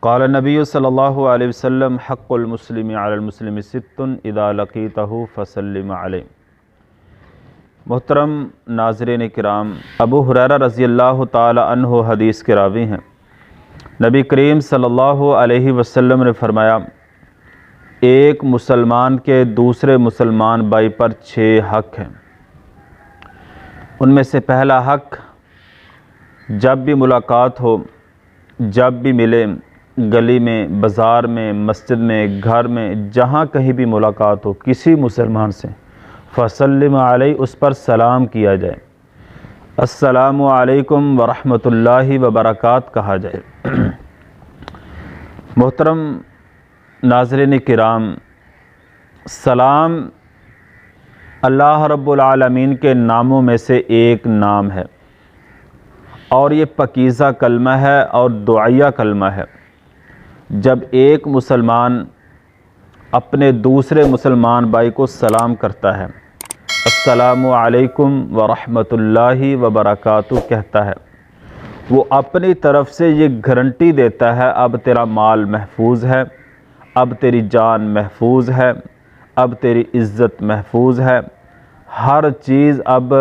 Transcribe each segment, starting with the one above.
قال نبی صلی اللہ علیہ وسلم حق المسلم علی المسلم ست اذا لقیتہ فسلم علیہ۔ محترم ناظرین کرام، ابو ہریرہ رضی اللہ تعالی عنہ حدیث کے راوی ہیں۔ نبی کریم صلی اللہ علیہ وسلم نے فرمایا، ایک مسلمان کے دوسرے مسلمان بھائی پر 6 حق ہیں۔ ان میں سے پہلا حق، جب بھی ملاقات ہو، جب بھی ملے، گلی میں، بازار میں، مسجد میں، گھر میں، جہاں کہیں بھی ملاقات ہو کسی مسلمان سے، فسلم علیہ، اس پر سلام کیا جائے، السلام علیکم ورحمۃ اللہ وبرکاتہ کہا جائے۔ محترم ناظرین کرام، سلام اللہ رب العالمین کے ناموں میں سے ایک نام ہے، اور یہ پاکیزہ کلمہ ہے اور دعائیہ کلمہ ہے۔ جب ایک مسلمان اپنے دوسرے مسلمان بھائی کو سلام کرتا ہے، السلام علیکم ورحمۃ اللہ وبرکاتہ کہتا ہے، وہ اپنی طرف سے یہ گارنٹی دیتا ہے اب تیرا مال محفوظ ہے، اب تیری جان محفوظ ہے، اب تیری عزت محفوظ ہے، ہر چیز اب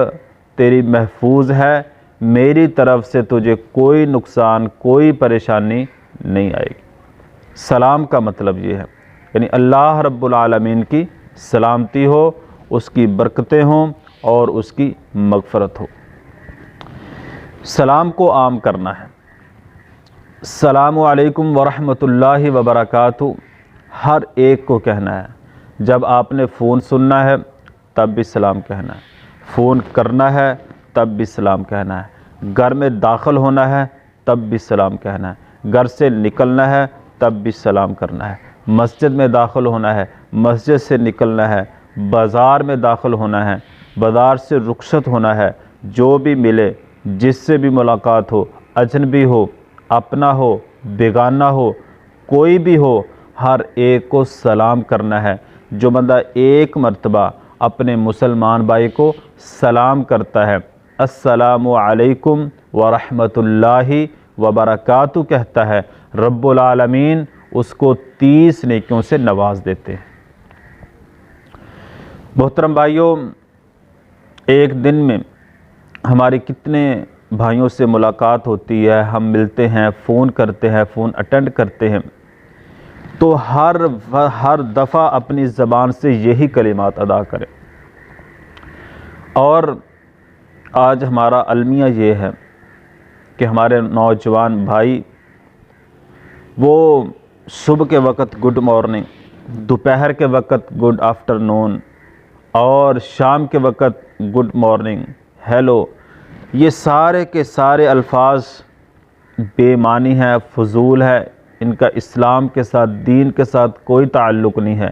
تیری محفوظ ہے، میری طرف سے تجھے کوئی نقصان، کوئی پریشانی نہیں آئے گی۔ سلام کا مطلب یہ ہے، یعنی اللہ رب العالمین کی سلامتی ہو، اس کی برکتیں ہوں اور اس کی مغفرت ہو۔ سلام کو عام کرنا ہے۔ السلام علیکم ورحمۃ اللہ وبرکاتہ ہر ایک کو کہنا ہے۔ جب آپ نے فون سننا ہے تب بھی سلام کہنا ہے، فون کرنا ہے تب بھی سلام کہنا ہے، گھر میں داخل ہونا ہے تب بھی سلام کہنا ہے، گھر سے نکلنا ہے تب بھی سلام کرنا ہے، مسجد میں داخل ہونا ہے، مسجد سے نکلنا ہے، بازار میں داخل ہونا ہے، بازار سے رخصت ہونا ہے، جو بھی ملے، جس سے بھی ملاقات ہو، اجنبی ہو، اپنا ہو، بیگانہ ہو، کوئی بھی ہو، ہر ایک کو سلام کرنا ہے۔ جو بندہ ایک مرتبہ اپنے مسلمان بھائی کو سلام کرتا ہے، السلام علیکم ورحمۃ اللہ وبرکاتہ کہتا ہے، رب العالمین اس کو 30 نیکیوں سے نواز دیتے ہیں۔ محترم بھائیوں، ایک دن میں ہماری کتنے بھائیوں سے ملاقات ہوتی ہے، ہم ملتے ہیں، فون کرتے ہیں، فون اٹینڈ کرتے ہیں، تو ہر دفعہ اپنی زبان سے یہی کلمات ادا کریں۔ اور آج ہمارا المیہ یہ ہے کہ ہمارے نوجوان بھائی وہ صبح کے وقت گڈ مارننگ، دوپہر کے وقت گڈ آفٹر نون، اور شام کے وقت گڈ مارننگ، ہیلو، یہ سارے کے سارے الفاظ بے معنی ہیں، فضول ہے، ان کا اسلام کے ساتھ، دین کے ساتھ کوئی تعلق نہیں ہے۔